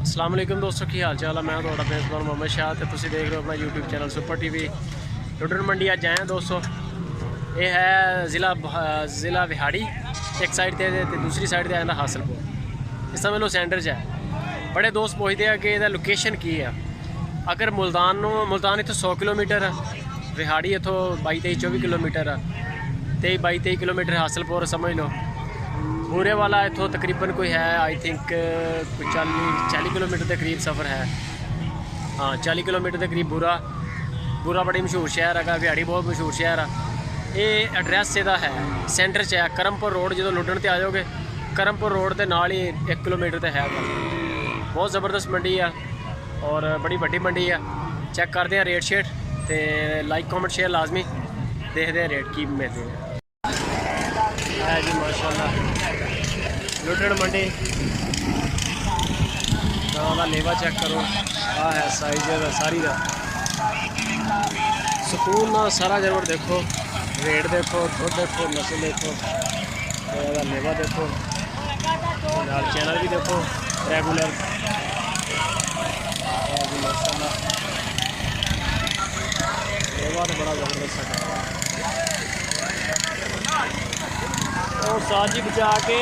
अस्सलाम वालेकुम दोस्तों, की हाल चाल है। मैं थोड़ा मेज़बान मोहम्मद शाह तो तुम देख रहे हो अपना यूट्यूब चैनल सुपर टीवी। लुडन मंडी अज आए दोस्तों। ये है ज़िला बिहाड़ी, एक साइड से दूसरी साइड से आता हासलपुर। इस समय लो सेंटर च है। बड़े दोस्त पूछते हैं कि यदा लोकेशन की है। अगर मुल्तान इतों 100 किलोमीटर, बिहाड़ी इतों 22-23-24 किलोमीटर, 23-22 किलोमीटर हासलपुर समझ लो। बूरे वाला इतों तकरीबन कोई है आई थिंक कोई 40 किलोमीटर के करीब सफ़र है। हाँ 40 किलोमीटर के करीब बूरा बड़ी मशहूर शहर है। बिहाड़ी बहुत मशहूर शहर है। ये एड्रैस इसका है सेंटर च है करमपुर रोड। जो लुडन से आ जाओगे करमपुर रोड के नाल ही 1 किलोमीटर तो है। बहुत ज़बरदस्त मंडी है और बड़ी वड्डी मंडी है। चेक करते हैं रेट शेट तो लाइक कॉमेंट शेयर लाजमी देखते हैं रेट की मिलते हैं। है जी माशाल्लाह लुडन मंडी गाँव का लेवा चेक करो। आ है साइज सारी का सुकून सारा जानवर देखो, रेट देखो, दुध देखो, नस्ल देखो, लेवा देखो, चैनल भी देखो रेगुलर। माशाल्लाह लेवा तो बड़ा ज़बरदस्त है। और साजी बचा के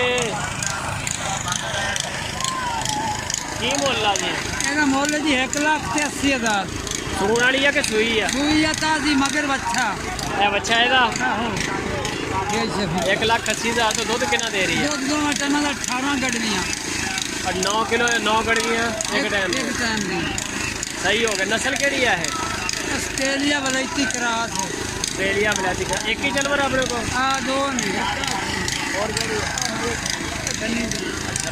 की मुल आ जी? मुल जी 1,80,000। सून वाली है कि सूई है? सूई है ताजी मगर बच्चा है। बच्चा है 1,80,000। तो दुध कितना दे रही है? दुध 2 टाइम 18 गड्डियाँ और 9 किलो 9 गड्डियाँ एक टाइम दी। सही हो गया। नस्ल केड़ी है? ऑस्ट्रेलिया वलायती क्रॉस है। ऑस्ट्रेलिया वलायती क्रॉस। एक ही जानवर अपने को? हाँ 2 नहीं। और अच्छा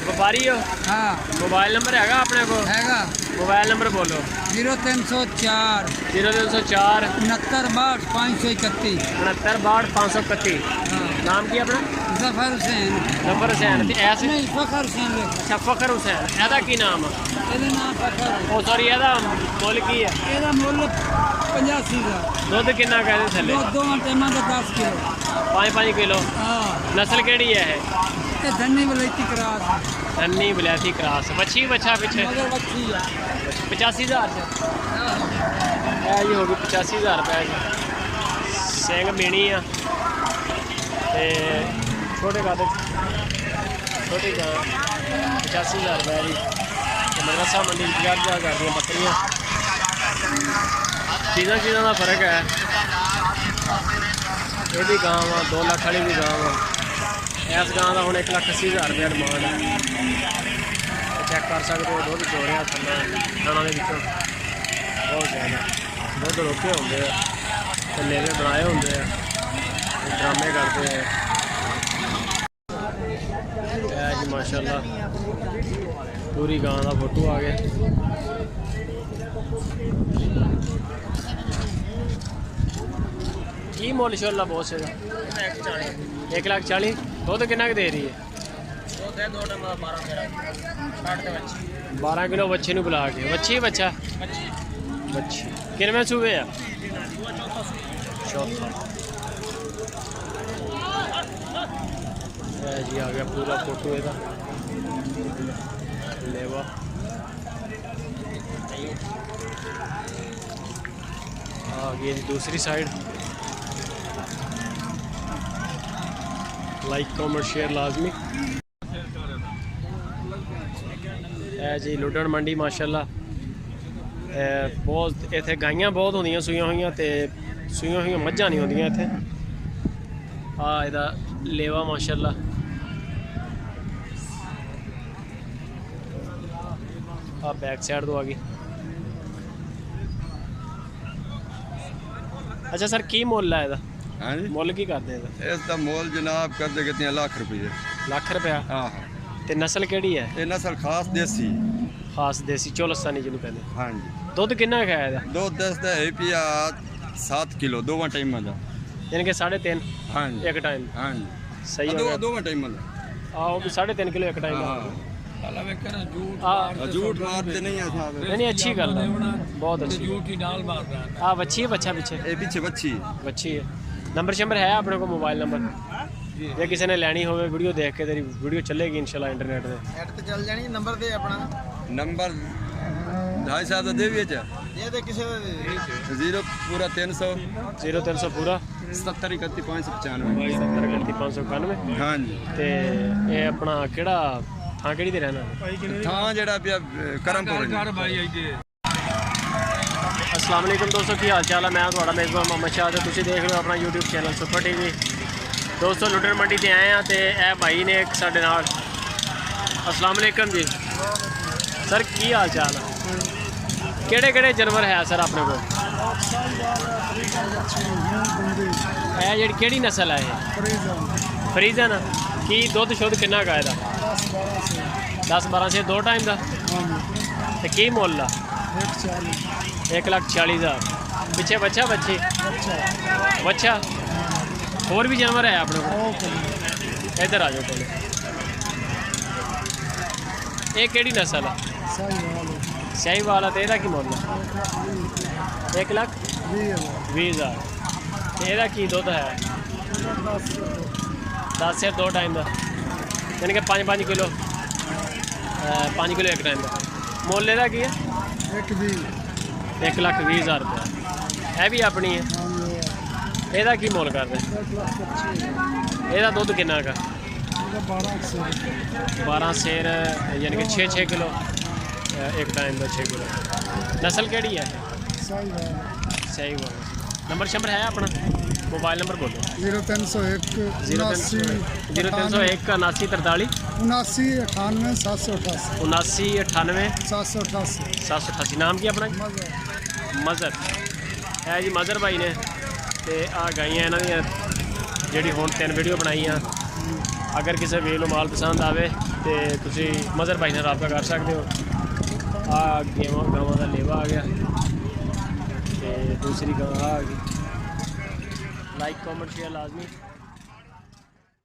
व्यापारी हो? हाँ। मोबाइल नंबर है अपने को? हैगा। मोबाइल नंबर बोलो। 0304 6962 531। 6962 नाम की अपना? जफर हुसैन। जफर हुसैन ऐसे नहीं फखर हुसैन। अच्छा फखर हुसैन। एदा की नाम है? नाम फखर। ओ सॉरी एदा मुल की है? एदा मुल 85,000। दुध कितना कहते थले? 2 टाइम 10 किलो 5-5 किलो। हाँ। नस्ल केड़ी है? धनी वलायती क्रॉस। धनी वलायती क्रॉस। बच्ची बच्चा पीछे? मगर बच्ची है 85,000 जी होगी 85,000 रुपये। सिंग मीणी आ छोटे गाते छोटी गां 85,000 रुपये जी। मदरसा मंडी 50,000 कर दी बकरियाँ। चीज़ों का फर्क है। ये भी गाँव आ 2 लाख वाली भी गाँव आ। इस गाँव का हम 1,80,000 रुपया डिमांड है। चेक कर सकते हो दुध चो रहा थले खाना के बहुत ज़्यादा दुध रोके होंगे लेवे बनाए होंगे ड्रामे करते हैं। जी माशाल्लाह पूरी गांव का फोटो आ गया। की मुल शोला बहुत से 1,40,000। दुध कितना दे रही है? 12 किलो बच्चे बुला के। बच्ची बच्चा बच्ची किनवे सूबे है? चौथा जी आ गया पूरा फोटो ਇਹਦਾ लेवा। आ गई दूसरी साइड। लाइक कमेंट शेयर लाजमी है जी। लुडन मंडी माशाल्लाह बहुत इत्थे गाइयां बहुत होंदियां सूइयां हुई ते सूइयां हुई मझां नहीं होंदियां इत्थे। आ इहदा लेवा माशाल्लाह। आ बैक साइड तो आ गई। अच्छा सर की मुल है इहदा? हाँ जी मुल की करते हैं? इसका मोल जनाब कर दे कितने लाख रुपये। लाख रुपया? हाँ। ते नस्ल केड़ी है? ये नस्ल खास देसी। खास देसी चोलस्तानी जिन्हों कहते? हाँ जी। दुध कितना है इसदा? दुध दसदा है पिया 7 किलो 2 टाइम का। यानी कि 3.5 हाँ जी। एक टाइम? हाँ जी सही हो गया। 2 टाइम का। आओ भी 3.5 किलो एक टाइम। झूठ मारते नहीं है साहब। नहीं अच्छी गल है, बहुत अच्छी। हाँ बच्ची है बच्चा पीछे? ये पीछे बच्ची है। नंबर शंबर है अपने को? मोबाइल नंबर जे किसी ने लैनी हो वीडियो देख के तेरी वीडियो चलेगी इंशाल्लाह इंटरनेट पे। नेट ते चल जानी नंबर दे अपना। नंबर 2.5 ਦਾ ਦੇ ਵਿੱਚ ਇਹ ਤੇ ਕਿਸੇ ਦਾ 0 ਪੂਰਾ 300 0300 ਪੂਰਾ 77 31 595 595 ਹਾਂਜੀ ਤੇ ਇਹ ਆਪਣਾ ਕਿਹੜਾ ਥਾਂ ਕਿਹੜੀ ਤੇ ਰਹਿਣਾ? ਥਾਂ ਜਿਹੜਾ ਪਿਆ ਕਰਮਪੁਰ अस्सलाम वालेकुम दोस्तों की हाल चाल है। मैं थोड़ा मेज़बान मोहम्मद शाह ते तुसीं देख रहे हो अपना यूट्यूब चैनल सुपर टीवी। दोस्तों लुडन मंडी ते आए हैं तो यह भाई ने एक साडे नाल। अस्सलाम वालेकुम जी सर, की हाल चाल है? केड़े केड़े जानवर है सर अपने को? है जी केड़ी नस्ल है ये? फ्रीजन। की दुध शुद्ध किन्ना का है? 10-12 से 2 टाइम का। तो की मुल आ? 1,40,000। पिछे बच्चा बच्ची बच्चा और भी जानवर है अपने को? इधर आ जाओ पहले। ये केड़ी नस्ल है? शाहीवाल। तो यदा की मुल? 1,20,000। यदा की दुध है? 10 से 2 टाइम का, यानी कि 5-5 किलो 5 किलो एक टाइम का। मुल यदा की है? 1,20,000 रुपया। यह भी अपनी है। यदा की मुल कर रहे? यदा दुध किन्ना का? 12 सेर, यानी कि 6-6 किलो एक टाइम का। 6 किलो। नस्ल केड़ी है? सही बोल। नंबर शंबर है अपना? मोबाइल नंबर बोलो। 0301 0301 7943 79 788 79 98 788 788। नाम की अपना? मज़र है जी। मज़र भाई ने तो आ गाइयां इन्हों दी जी हुण 3 वीडियो बनाई हैं। अगर किसी वीर नूं माल पसंद आवे तो तुसी मज़र भाई ने रब्ता कर सकते हो। आ गावां का लेवा आ गया तो दूसरी गां आ गई। लाइक कमेंट शेयर लाजमी।